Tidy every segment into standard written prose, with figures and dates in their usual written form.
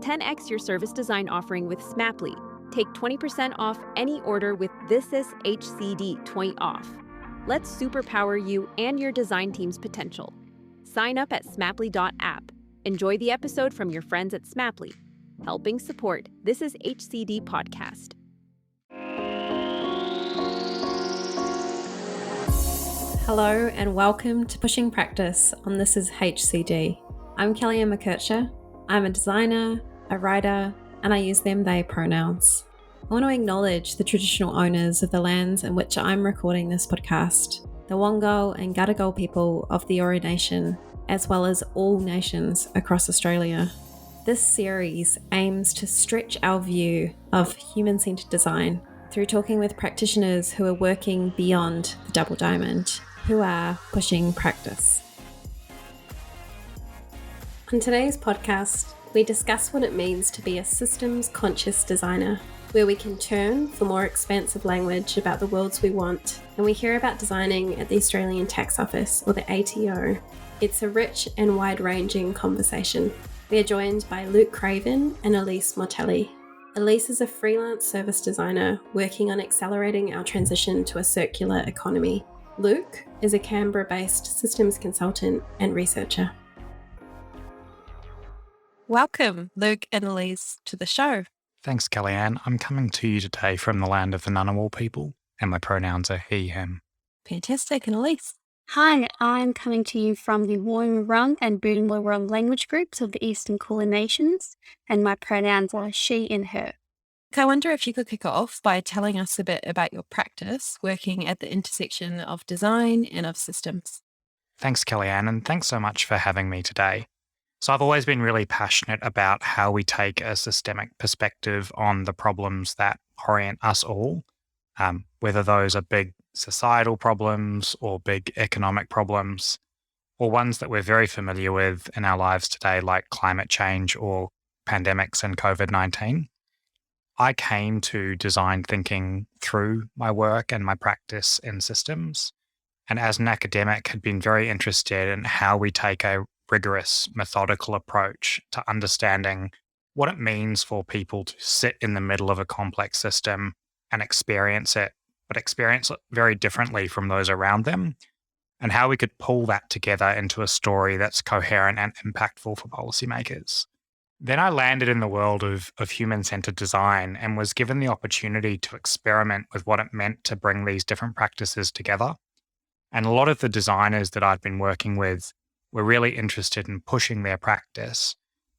10x your service design offering with Smapply. Take 20% off any order with This Is HCD 20 off. Let's superpower you and your design team's potential. Sign up at smapply.app. Enjoy the episode from your friends at Smapply, helping support This Is HCD podcast. Hello and welcome to Pushing Practice on This Is HCD. I'm Kelly Ann McKercher. I'm a designer, a writer, and I use them, they pronouns. I want to acknowledge the traditional owners of the lands in which I'm recording this podcast, the Wongal and Gadigal people of the Eora Nation, as well as all nations across Australia. This series aims to stretch our view of human-centered design through talking with practitioners who are working beyond the double diamond, who are pushing practice. On today's podcast, we discuss what it means to be a systems-conscious designer, where we can turn for more expansive language about the worlds we want, and we hear about designing at the Australian Tax Office, or the ATO. It's a rich and wide-ranging conversation. We are joined by Craven and Elise Motalli. Elise is a freelance service designer working on accelerating our transition to a circular economy. Luke is a Canberra-based systems consultant and researcher. Welcome, Luke and Elise, to the show. Thanks, Kelly Ann. I'm coming to you today from the land of the Ngunnawal people, and my pronouns are he, him. Fantastic. And Elise? Hi, I'm coming to you from the Wurrung and Boonwurrung language groups of the Eastern Kulin Nations, and my pronouns are she and her. I wonder if you could kick off by telling us a bit about your practice working at the intersection of design and of systems. Thanks, Kelly Ann, and thanks so much for having me today. So I've always been really passionate about how we take a systemic perspective on the problems that orient us all, whether those are big societal problems or big economic problems, or ones that we're very familiar with in our lives today, like climate change or pandemics and COVID-19. I came to design thinking through my work and my practice in systems, and as an academic had been very interested in how we take a rigorous, methodical approach to understanding what it means for people to sit in the middle of a complex system and experience it, but experience it very differently from those around them, and how we could pull that together into a story that's coherent and impactful for policymakers. Then I landed in the world of human-centered design and was given the opportunity to experiment with what it meant to bring these different practices together. And a lot of the designers that I'd been working with were really interested in pushing their practice,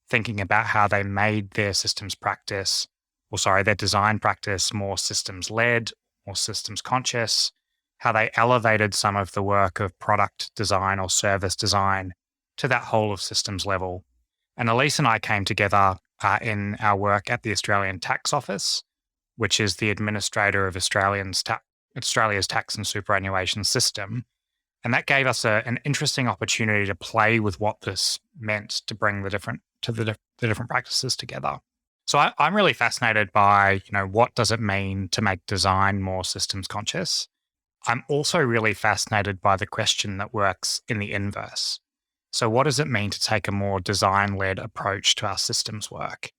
thinking about how they made their their design practice more systems-led, more systems-conscious, how they elevated some of the work of product design or service design to that whole of systems level. And Elise and I came together in our work at the Australian Tax Office, which is the administrator of Australia's tax and superannuation system. And that gave us an interesting opportunity to play with what this meant to bring the different practices together. So I'm really fascinated by, what does it mean to make design more systems conscious? I'm also really fascinated by the question that works in the inverse. So what does it mean to take a more design-led approach to our systems work?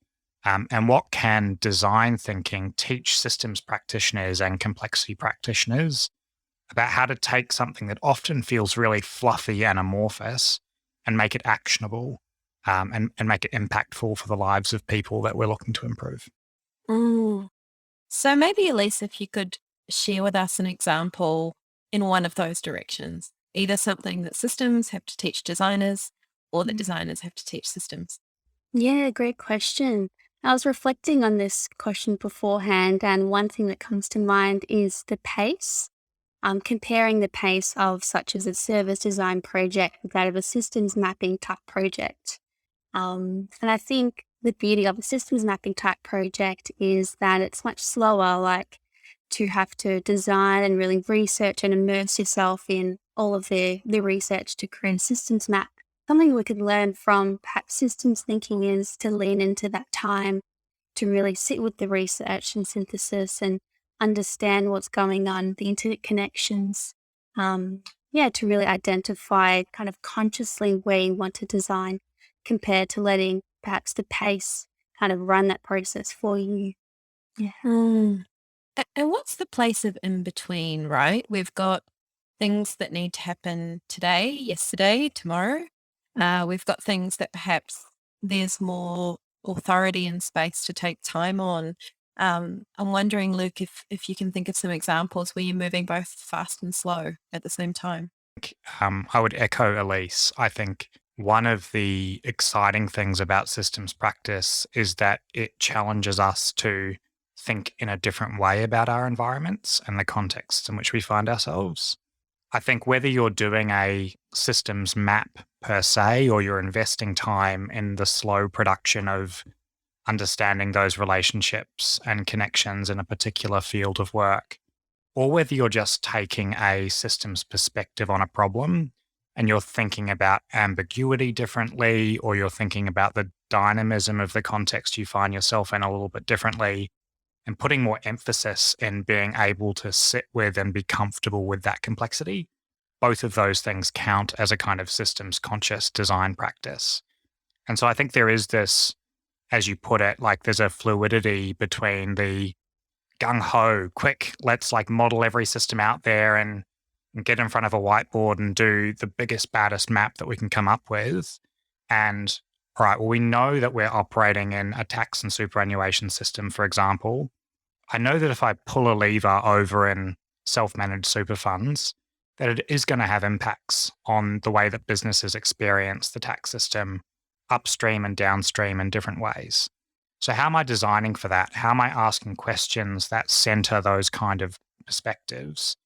And what can design thinking teach systems practitioners and complexity practitioners about how to take something that often feels really fluffy and amorphous and make it actionable and make it impactful for the lives of people that we're looking to improve? So maybe, Elise, if you could share with us an example in one of those directions, either something that systems have to teach designers or that designers have to teach systems. Yeah, great question. I was reflecting on this question beforehand, and one thing that comes to mind is the pace. Comparing the pace of such as a service design project with that of a systems mapping type project. And I think the beauty of a systems mapping type project is that it's much slower, like to have to design and really research and immerse yourself in all of the research to create a systems map. Something we could learn from perhaps systems thinking is to lean into that time to really sit with the research and synthesis and understand what's going on, the interconnections, to really identify kind of consciously where you want to design compared to letting perhaps the pace kind of run that process for you. Yeah. And what's the place of in between, right? We've got things that need to happen today, yesterday, tomorrow. We've got things that perhaps there's more authority and space to take time on. I'm wondering, Luke, if you can think of some examples where you're moving both fast and slow at the same time. I would echo Elise. I think one of the exciting things about systems practice is that it challenges us to think in a different way about our environments and the contexts in which we find ourselves. I think whether you're doing a systems map per se, or you're investing time in the slow production of understanding those relationships and connections in a particular field of work, or whether you're just taking a systems perspective on a problem and you're thinking about ambiguity differently, or you're thinking about the dynamism of the context you find yourself in a little bit differently, and putting more emphasis in being able to sit with and be comfortable with that complexity. Both of those things count as a kind of systems conscious design practice. And so I think there is this, as you put it, like there's a fluidity between the gung ho, quick, let's like model every system out there and get in front of a whiteboard and do the biggest, baddest map that we can come up with. And all right, well, we know that we're operating in a tax and superannuation system, for example. I know that if I pull a lever over in self-managed super funds, that it is going to have impacts on the way that businesses experience the tax system upstream and downstream in different ways. So how am I designing for that? How am I asking questions that center those kind of perspectives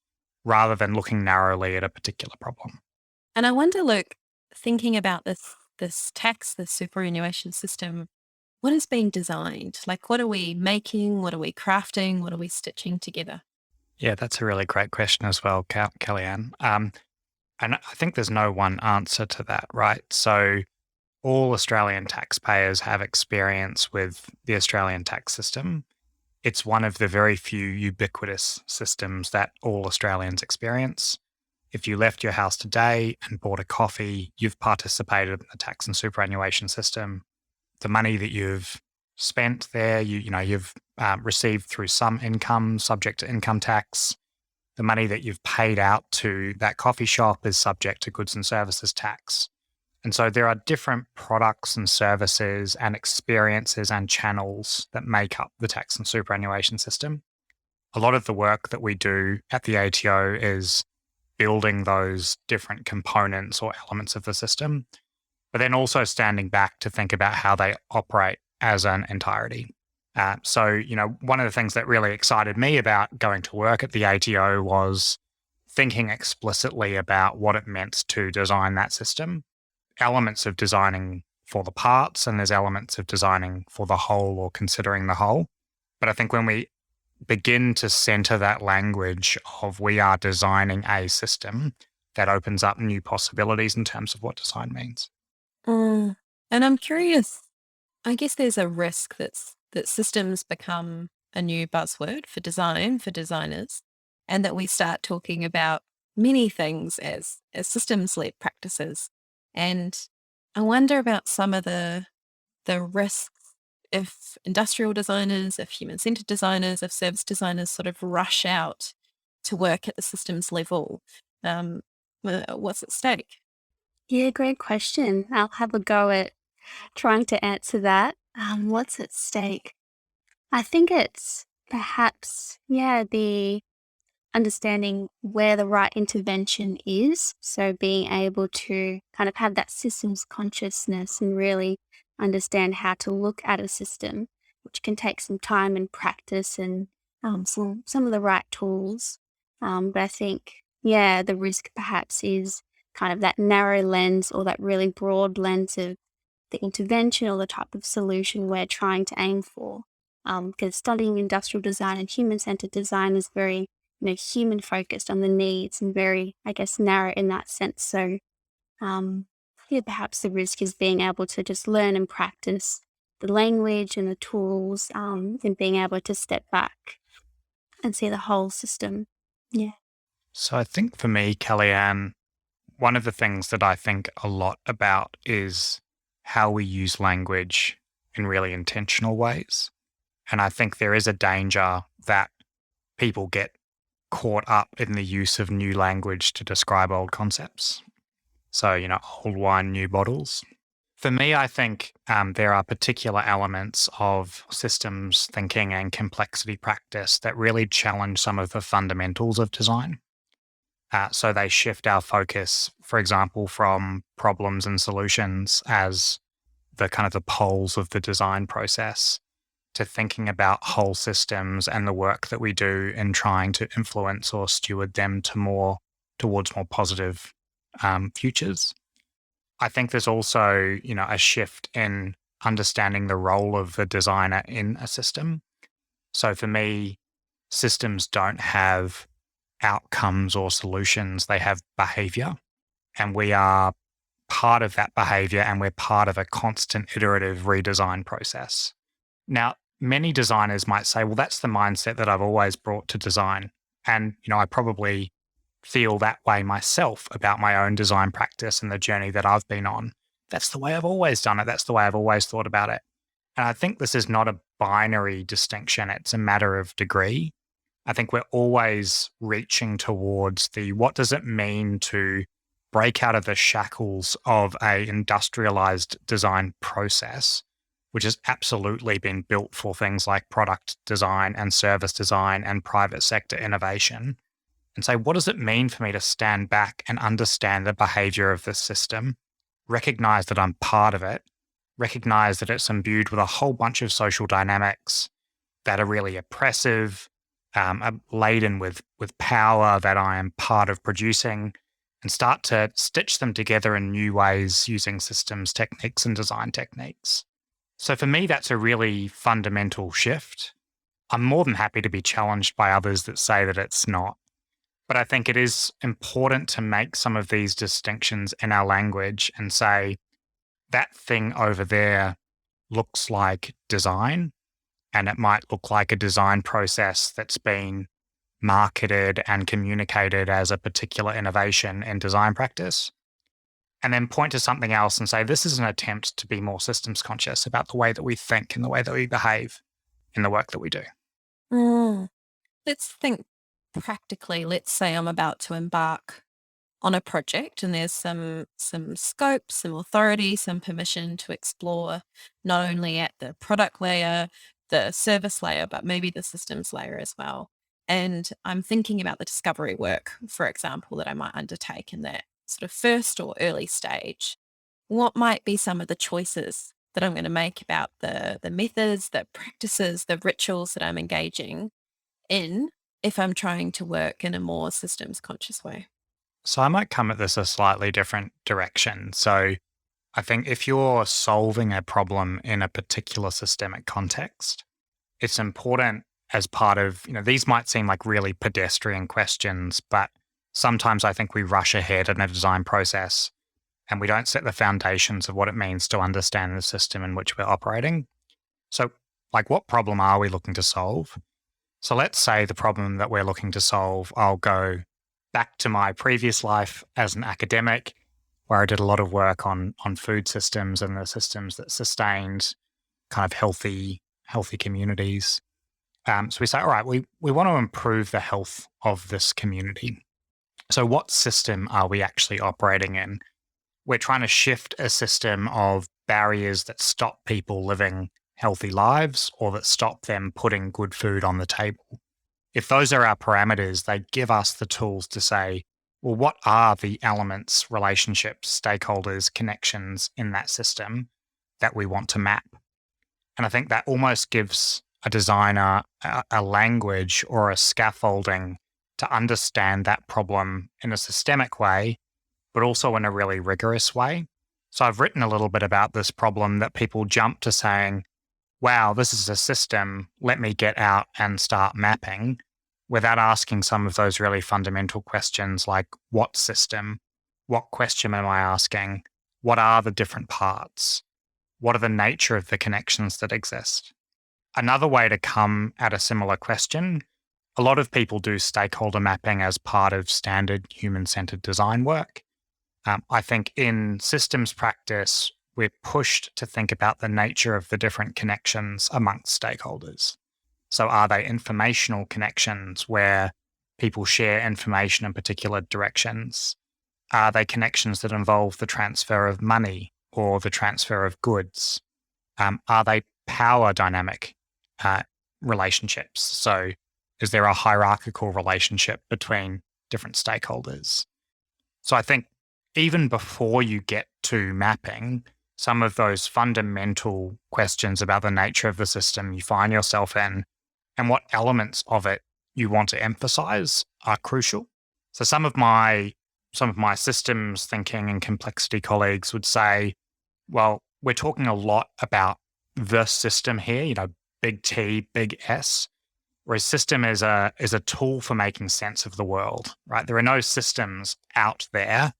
rather than looking narrowly at a particular problem? And I wonder, Luke, thinking about this tax, this superannuation system, what is being designed? Like, what are we making? What are we crafting? What are we stitching together? Yeah, that's a really great question as well, Kelly Ann. And I think there's no one answer to that, right? So all Australian taxpayers have experience with the Australian tax system. It's one of the very few ubiquitous systems that all Australians experience. If you left your house today and bought a coffee, you've participated in the tax and superannuation system. The money that you've spent there, you've received through some income subject to income tax. The money that you've paid out to that coffee shop is subject to goods and services tax. And so there are different products and services and experiences and channels that make up the tax and superannuation system. A lot of the work that we do at the ATO is building those different components or elements of the system, but then also standing back to think about how they operate as an entirety. So, one of the things that really excited me about going to work at the ATO was thinking explicitly about what it meant to design that system. Elements of designing for the parts, and there's elements of designing for the whole or considering the whole. But I think when we begin to center that language of we are designing a system, that opens up new possibilities in terms of what design means. And I'm curious, I guess there's a risk that systems become a new buzzword for design, for designers, and that we start talking about many things as systems-led practices. And I wonder about some of the risks if industrial designers, if human-centered designers, if service designers sort of rush out to work at the systems level. What's at stake? Yeah, great question. I'll have a go at trying to answer that. What's at stake? I think it's perhaps, the understanding where the right intervention is. So being able to kind of have that systems consciousness and really understand how to look at a system, which can take some time and practice and some of the right tools. But I think, the risk perhaps is kind of that narrow lens or that really broad lens of the intervention or the type of solution we're trying to aim for. Because studying industrial design and human-centered design is very human-focused on the needs and very, narrow in that sense. So, perhaps the risk is being able to just learn and practice the language and the tools, and being able to step back and see the whole system. Yeah. So I think for me, Kelly Ann, one of the things that I think a lot about is how we use language in really intentional ways. And I think there is a danger that people get caught up in the use of new language to describe old concepts. So, old wine, new bottles. For me, I think there are particular elements of systems thinking and complexity practice that really challenge some of the fundamentals of design. So they shift our focus, for example, from problems and solutions as the kind of the poles of the design process to thinking about whole systems and the work that we do in trying to influence or steward them towards more positive futures. I think there's also, a shift in understanding the role of the designer in a system. So for me, systems don't have outcomes or solutions, they have behavior. And we are part of that behavior, and we're part of a constant iterative redesign process. Now, many designers might say, well, that's the mindset that I've always brought to design. And, I probably feel that way myself about my own design practice and the journey that I've been on. That's the way I've always done it. That's the way I've always thought about it. And I think this is not a binary distinction. It's a matter of degree. I think we're always reaching towards what does it mean to break out of the shackles of a industrialized design process, which has absolutely been built for things like product design and service design and private sector innovation, and say, what does it mean for me to stand back and understand the behavior of this system, recognize that I'm part of it, recognize that it's imbued with a whole bunch of social dynamics that are really oppressive, laden with power that I am part of producing, and start to stitch them together in new ways using systems techniques and design techniques. So for me, that's a really fundamental shift. I'm more than happy to be challenged by others that say that it's not. But I think it is important to make some of these distinctions in our language and say, that thing over there looks like design, and it might look like a design process that's been marketed and communicated as a particular innovation in design practice. And then point to something else and say, this is an attempt to be more systems conscious about the way that we think and the way that we behave in the work that we do. Let's think practically. Let's say I'm about to embark on a project and there's some scope, some authority, some permission to explore not only at the product layer, the service layer, but maybe the systems layer as well. And I'm thinking about the discovery work, for example, that I might undertake in that sort of first or early stage. What might be some of the choices that I'm going to make about the methods, the practices, the rituals that I'm engaging in if I'm trying to work in a more systems conscious way? So I might come at this a slightly different direction. So I think if you're solving a problem in a particular systemic context, it's important as part of, these might seem like really pedestrian questions, but sometimes I think we rush ahead in a design process and we don't set the foundations of what it means to understand the system in which we're operating. So, what problem are we looking to solve? So let's say the problem that we're looking to solve, I'll go back to my previous life as an academic, where I did a lot of work on food systems and the systems that sustained kind of healthy communities. So we say, all right, we want to improve the health of this community. So what system are we actually operating in? We're trying to shift a system of barriers that stop people living healthy lives or that stop them putting good food on the table. If those are our parameters, they give us the tools to say, well, what are the elements, relationships, stakeholders, connections in that system that we want to map? And I think that almost gives a designer a language or a scaffolding to understand that problem in a systemic way, but also in a really rigorous way. So I've written a little bit about this problem that people jump to saying, wow, this is a system, let me get out and start mapping, without asking some of those really fundamental questions like what system, what question am I asking, what are the different parts, what are the nature of the connections that exist. Another way to come at a similar question, a lot of people do stakeholder mapping as part of standard human-centered design work. I think in systems practice, we're pushed to think about the nature of the different connections amongst stakeholders. So are they informational connections where people share information in particular directions? Are they connections that involve the transfer of money or the transfer of goods? Are they power dynamic relationships? So is there a hierarchical relationship between different stakeholders? So I think even before you get to mapping, some of those fundamental questions about the nature of the system you find yourself in and what elements of it you want to emphasize are crucial. So some of my systems thinking and complexity colleagues would say, well, we're talking a lot about the system here, big T, big S, whereas system is a tool for making sense of the world, right? There are no systems out there.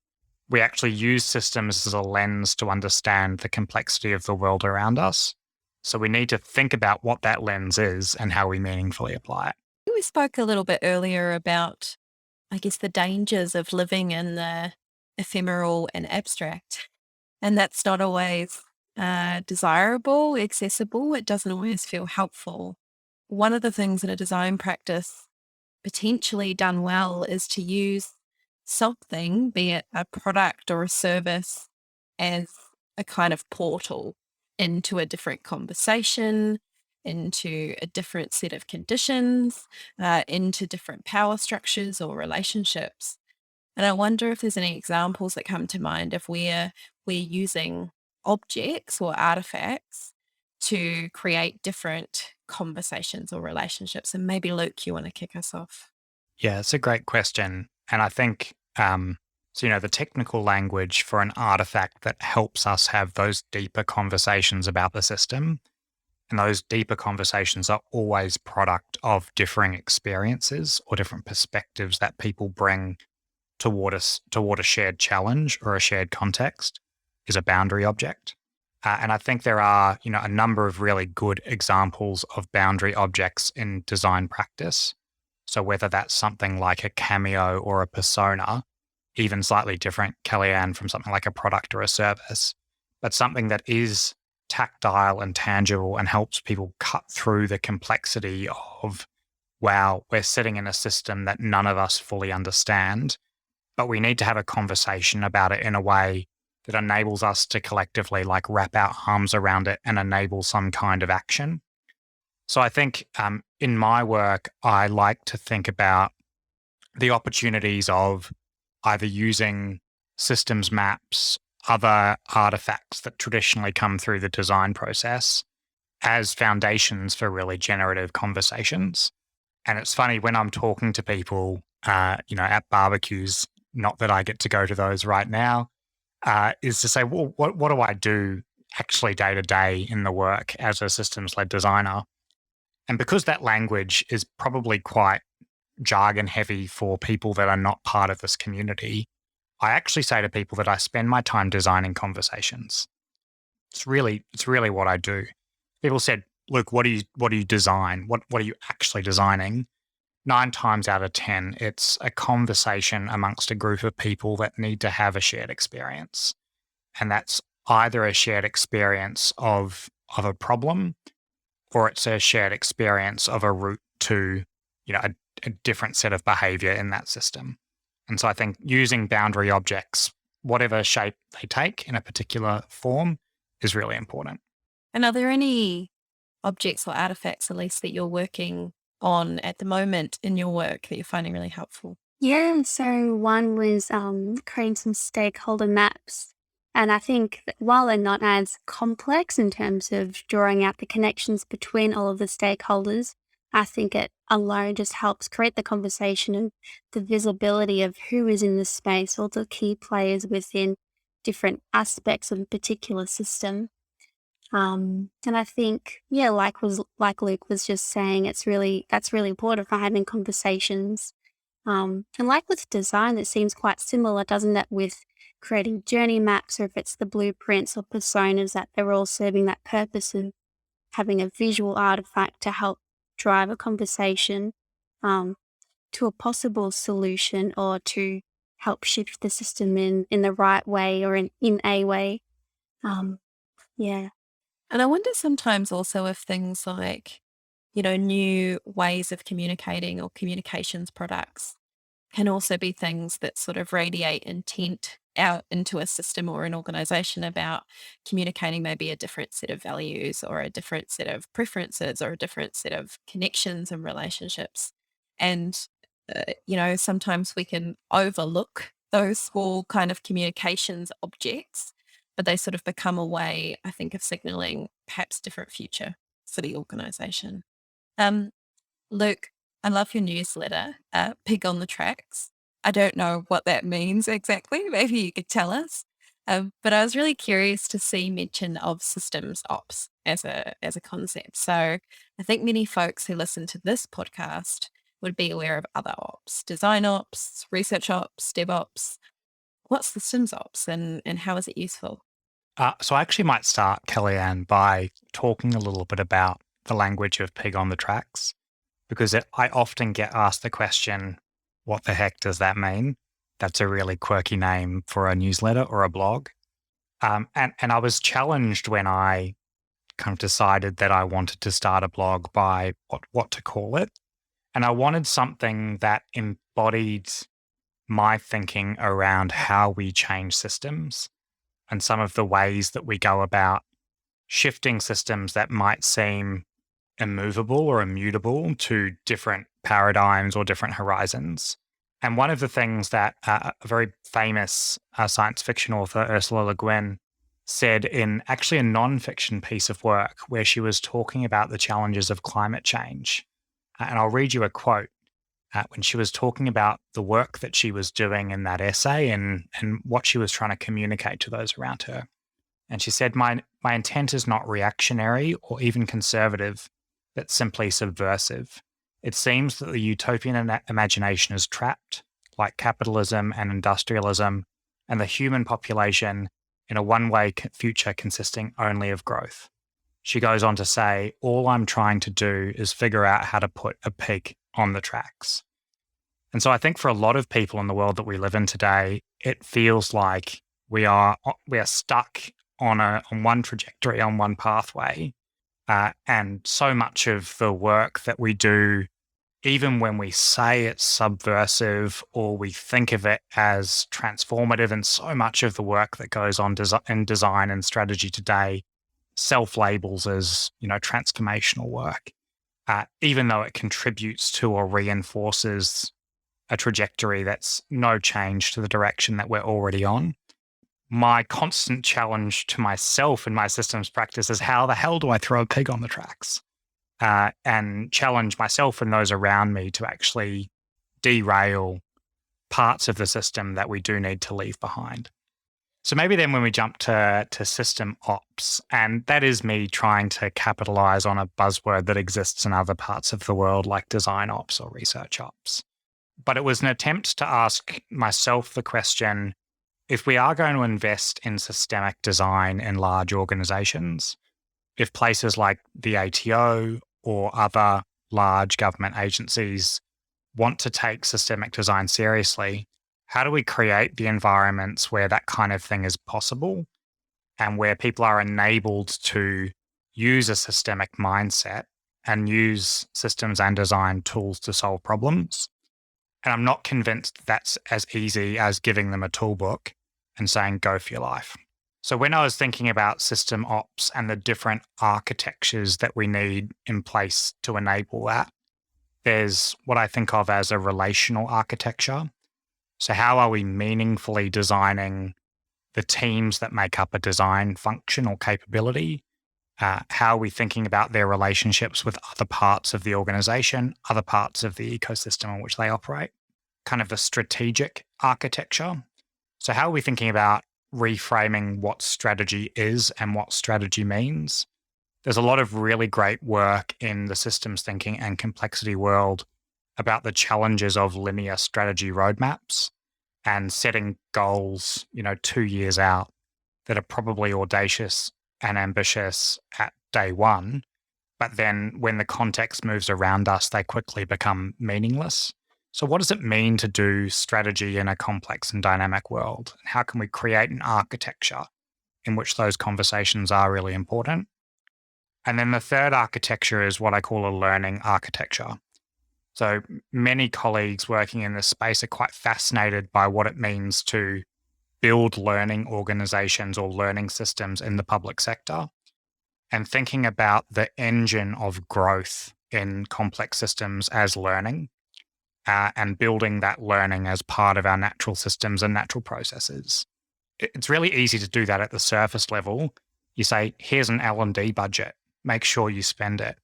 We actually use systems as a lens to understand the complexity of the world around us. So we need to think about what that lens is and how we meaningfully apply it. We spoke a little bit earlier about, I guess, the dangers of living in the ephemeral and abstract. And that's not always desirable, accessible. It doesn't always feel helpful. One of the things in a design practice, potentially done well, is to use something, be it a product or a service, as a kind of portal into a different conversation, into a different set of conditions, into different power structures or relationships. And I wonder if there's any examples that come to mind of where we're using objects or artifacts to create different conversations or relationships. And maybe, Luke, you want to kick us off? Yeah, it's a great question. And I think, the technical language for an artifact that helps us have those deeper conversations about the system, and those deeper conversations are always product of differing experiences or different perspectives that people bring toward a shared challenge or a shared context, is a boundary object. And I think there are, a number of really good examples of boundary objects in design practice. So whether that's something like a cameo or a persona, even slightly different, Kelly Ann, from something like a product or a service, but something that is tactile and tangible and helps people cut through the complexity of, wow, we're sitting in a system that none of us fully understand, but we need to have a conversation about it in a way that enables us to collectively wrap our arms around it and enable some kind of action. So I think in my work, I like to think about the opportunities of either using systems maps, other artifacts that traditionally come through the design process as foundations for really generative conversations. And it's funny when I'm talking to people, at barbecues, not that I get to go to those right now, is to say, well, what do I do actually day to day in the work as a systems-led designer? And because that language is probably quite jargon heavy for people that are not part of this community, I actually say to people that I spend my time designing conversations. It's really what I do. People said, Luke, what do you design? What are you actually designing? 9 times out of 10, it's a conversation amongst a group of people that need to have a shared experience. And that's either a shared experience of a problem, or it's a shared experience of a route to, a different set of behavior in that system. And so I think using boundary objects, whatever shape they take in a particular form, is really important. And are there any objects or artifacts, Elise, that you're working on at the moment in your work that you're finding really helpful? Yeah, so one was creating some stakeholder maps. And I think that while they're not as complex in terms of drawing out the connections between all of the stakeholders, I think it alone just helps create the conversation and the visibility of who is in the space, all the key players within different aspects of a particular system. And I think, like Luke was just saying, that's really important for having conversations. And like with design, it seems quite similar, doesn't it, with creating journey maps, or if it's the blueprints or personas, that they're all serving that purpose of having a visual artifact to help drive a conversation to a possible solution, or to help shift the system in the right way, or in a way. Yeah. And I wonder sometimes also if things like, new ways of communicating or communications products can also be things that sort of radiate intent out into a system or an organization about communicating maybe a different set of values or a different set of preferences or a different set of connections and relationships. And, sometimes we can overlook those small kind of communications objects, but they sort of become a way, I think, of signaling perhaps different future for the organization. Um, Luke, I love your newsletter, Pig on the Tracks. I don't know what that means exactly. Maybe you could tell us. But I was really curious to see mention of systems ops as a concept. So I think many folks who listen to this podcast would be aware of other ops, design ops, research ops, DevOps. What's systems ops and how is it useful? So I actually might start, Kelly Ann, by talking a little bit about the language of pig on the tracks, because I often get asked the question, what the heck does that mean? That's a really quirky name for a newsletter or a blog. And I was challenged when I kind of decided that I wanted to start a blog by what to call it. And I wanted something that embodied my thinking around how we change systems and some of the ways that we go about shifting systems that might seem immovable or immutable to different paradigms or different horizons. And one of the things that a very famous science fiction author, Ursula Le Guin, said in actually a non-fiction piece of work where she was talking about the challenges of climate change. And I'll read you a quote when she was talking about the work that she was doing in that essay and what she was trying to communicate to those around her. And she said, my intent is not reactionary or even conservative, but simply subversive. It seems that the utopian imagination is trapped, like capitalism and industrialism, and the human population in a one-way future consisting only of growth. She goes on to say, all I'm trying to do is figure out how to put a pig on the tracks. And so I think for a lot of people in the world that we live in today, it feels like we are stuck on one trajectory, on one pathway. And so much of the work that we do, even when we say it's subversive or we think of it as transformative, and so much of the work that goes on in design and strategy today self-labels as, transformational work, even though it contributes to or reinforces a trajectory that's no change to the direction that we're already on. My constant challenge to myself in my systems practice is how the hell do I throw a pig on the tracks and challenge myself and those around me to actually derail parts of the system that we do need to leave behind. So maybe then when we jump to system ops, and that is me trying to capitalize on a buzzword that exists in other parts of the world like design ops or research ops. But it was an attempt to ask myself the question, if we are going to invest in systemic design in large organizations, if places like the ATO or other large government agencies want to take systemic design seriously, how do we create the environments where that kind of thing is possible and where people are enabled to use a systemic mindset and use systems and design tools to solve problems? And I'm not convinced that's as easy as giving them a toolbook and saying, go for your life. So when I was thinking about system ops and the different architectures that we need in place to enable that, there's what I think of as a relational architecture. So how are we meaningfully designing the teams that make up a design function or capability? How are we thinking about their relationships with other parts of the organization, other parts of the ecosystem in which they operate? Kind of a strategic architecture. So how are we thinking about reframing what strategy is and what strategy means? There's a lot of really great work in the systems thinking and complexity world about the challenges of linear strategy roadmaps and setting goals, 2 years out that are probably audacious and ambitious at day one, but then when the context moves around us, they quickly become meaningless. So what does it mean to do strategy in a complex and dynamic world? And how can we create an architecture in which those conversations are really important. And then the third architecture is what I call a learning architecture. So many colleagues working in this space are quite fascinated by what it means to build learning organizations or learning systems in the public sector, and thinking about the engine of growth in complex systems as learning, and building that learning as part of our natural systems and natural processes. It's really easy to do that at the surface level. You say, here's an L&D budget, make sure you spend it.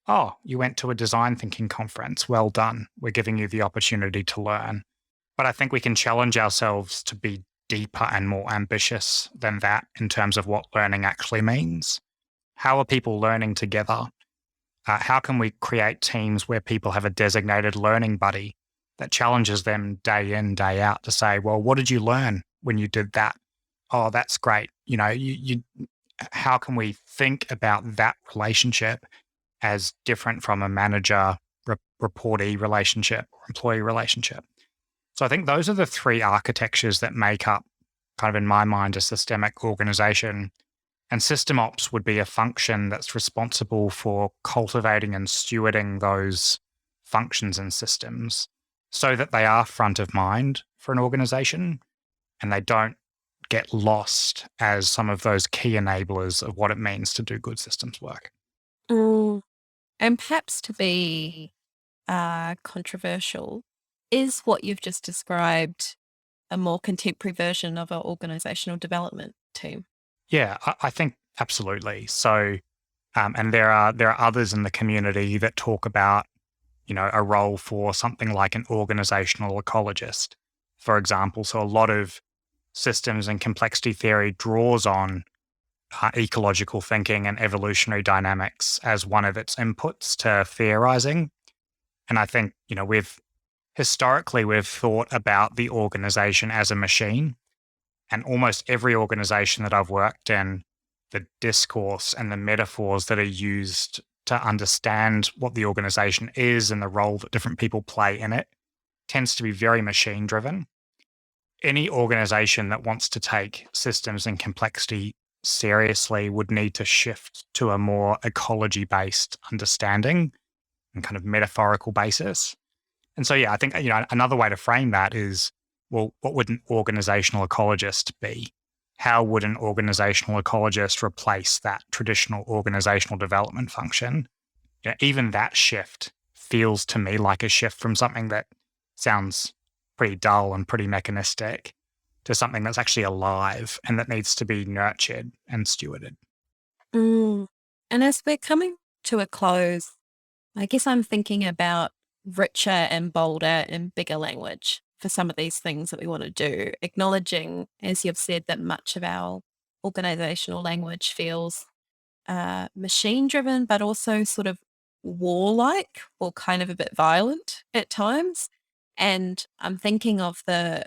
Oh, you went to a design thinking conference. Well done. We're giving you the opportunity to learn. But I think we can challenge ourselves to be deeper and more ambitious than that in terms of what learning actually means. How are people learning together? How can we create teams where people have a designated learning buddy that challenges them day in, day out to say, well, what did you learn when you did that? Oh, that's great. How can we think about that relationship as different from a manager reportee relationship or employee relationship? So I think those are the three architectures that make up, kind of in my mind, a systemic organization. And system ops would be a function that's responsible for cultivating and stewarding those functions and systems so that they are front of mind for an organization and they don't get lost as some of those key enablers of what it means to do good systems work. And perhaps to be controversial, is what you've just described a more contemporary version of our organizational development team? Yeah, I think absolutely. So, and there are others in the community that talk about, a role for something like an organizational ecologist, for example. So a lot of systems and complexity theory draws on ecological thinking and evolutionary dynamics as one of its inputs to theorizing. And I think, historically we've thought about the organization as a machine. And almost every organization that I've worked in, the discourse and the metaphors that are used to understand what the organization is and the role that different people play in it tends to be very machine driven. Any organization that wants to take systems and complexity seriously would need to shift to a more ecology based understanding and kind of metaphorical basis. And so, yeah, I think, another way to frame that is, well, what would an organizational ecologist be? How would an organizational ecologist replace that traditional organizational development function? Even that shift feels to me like a shift from something that sounds pretty dull and pretty mechanistic to something that's actually alive and that needs to be nurtured and stewarded. And as we're coming to a close, I guess I'm thinking about richer and bolder and bigger language for some of these things that we want to do, acknowledging, as you've said, that much of our organizational language feels machine-driven, but also sort of warlike or kind of a bit violent at times. And I'm thinking of the,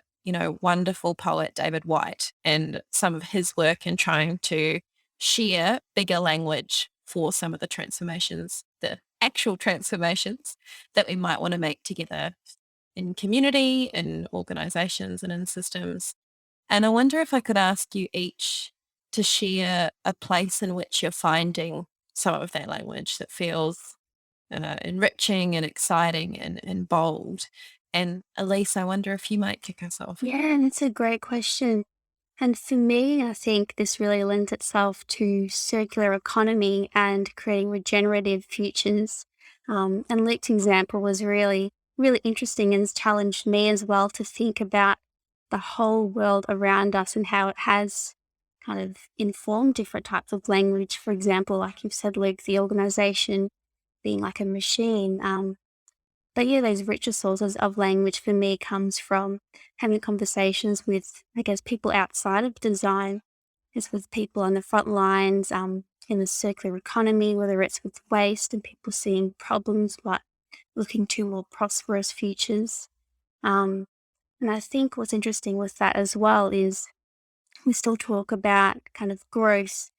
wonderful poet David Whyte and some of his work in trying to share bigger language for some of the transformations, the actual transformations that we might want to make together in community, in organizations, and in systems. And I wonder if I could ask you each to share a place in which you're finding some of that language that feels enriching and exciting and bold. And Elise, I wonder if you might kick us off. Yeah, that's a great question. And for me, I think this really lends itself to circular economy and creating regenerative futures. And Luke's example was really interesting and has challenged me as well to think about the whole world around us and how it has kind of informed different types of language. For example, like you've said, Luke, the organization being like a machine. But yeah, those richer sources of language for me comes from having conversations with, I guess, people outside of design, as with people on the front lines, in the circular economy, whether it's with waste and people seeing problems but looking to more prosperous futures. And I think what's interesting with that as well is we still talk about kind of growth,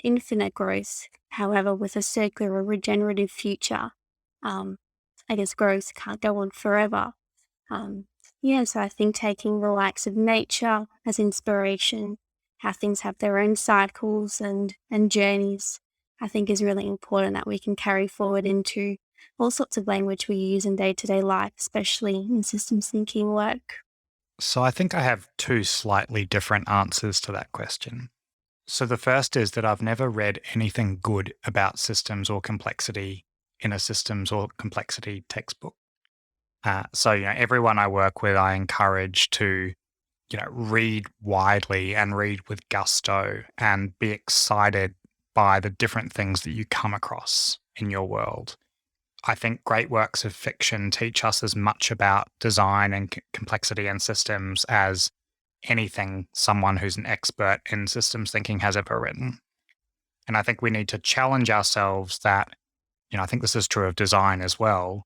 infinite growth. However, with a circular or regenerative future, I guess growth can't go on forever. So I think taking the likes of nature as inspiration how things have their own cycles and journeys, I think is really important that we can carry forward into all sorts of language we use in day-to-day life, especially in systems thinking work. So I think I have two slightly different answers to that question. So the first is that I've never read anything good about systems or complexity in a systems or complexity textbook. So everyone I work with, I encourage to read widely and read with gusto and be excited by the different things that you come across in your world. I think great works of fiction teach us as much about design and complexity and systems as anything someone who's an expert in systems thinking has ever written. And I think we need to challenge ourselves that, I think this is true of design as well.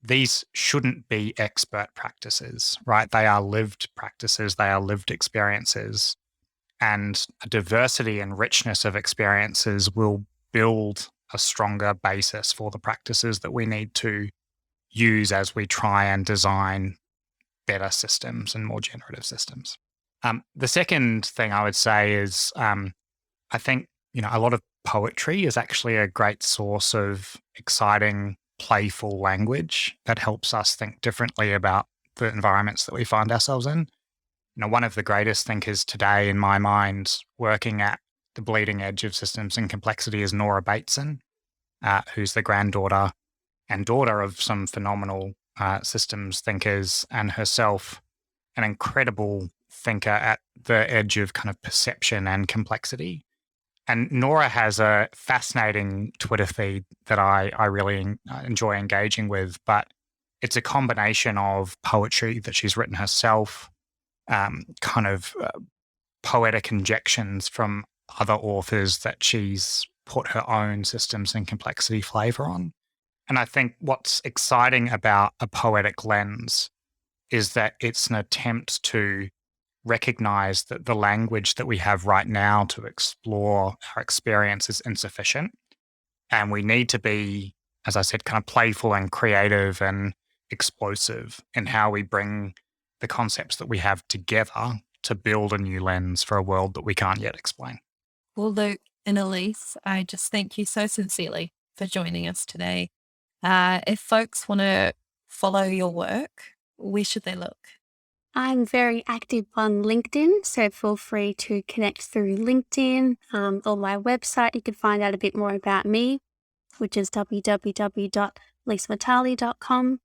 These shouldn't be expert practices, right? They are lived practices, they are lived experiences. And a diversity and richness of experiences will build a stronger basis for the practices that we need to use as we try and design better systems and more generative systems. The second thing I would say is I think, a lot of poetry is actually a great source of exciting, playful language that helps us think differently about the environments that we find ourselves in. One of the greatest thinkers today, in my mind, working at the bleeding edge of systems and complexity is Nora Bateson, who's the granddaughter and daughter of some phenomenal systems thinkers, and herself an incredible thinker at the edge of kind of perception and complexity. And Nora has a fascinating Twitter feed that I really enjoy engaging with, but it's a combination of poetry that she's written herself, poetic injections from other authors that she's put her own systems and complexity flavor on. And I think what's exciting about a poetic lens is that it's an attempt to recognize that the language that we have right now to explore our experience is insufficient. And we need to be, as I said, kind of playful and creative and explosive in how we bring the concepts that we have together to build a new lens for a world that we can't yet explain. Well, Luke and Elise, I just thank you so sincerely for joining us today. If folks want to follow your work, where should they look? I'm very active on LinkedIn, so feel free to connect through LinkedIn or my website. You can find out a bit more about me, which is www.elisemotalli.com.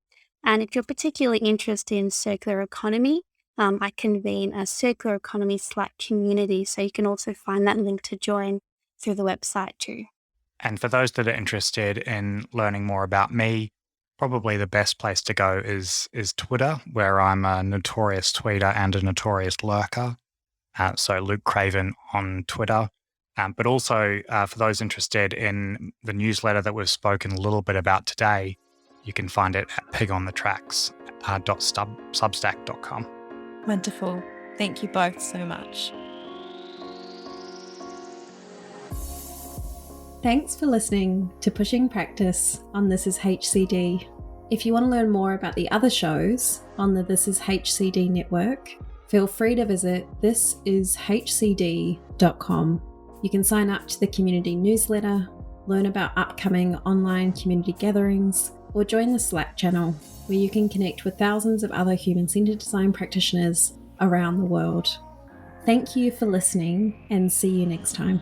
And if you're particularly interested in circular economy, I convene a circular economy Slack community, so you can also find that link to join through the website too. And for those that are interested in learning more about me, probably the best place to go is Twitter, where I'm a notorious tweeter and a notorious lurker. So Luke Craven on Twitter. But also for those interested in the newsletter that we've spoken a little bit about today, you can find it at pigonthetracks.substack.com. Wonderful. Thank you both so much. Thanks for listening to Pushing Practice on This Is HCD. If you want to learn more about the other shows on the This Is HCD network, feel free to visit thisishcd.com. You can sign up to the community newsletter, learn about upcoming online community gatherings, or join the Slack channel, where you can connect with thousands of other human-centered design practitioners around the world. Thank you for listening, and see you next time.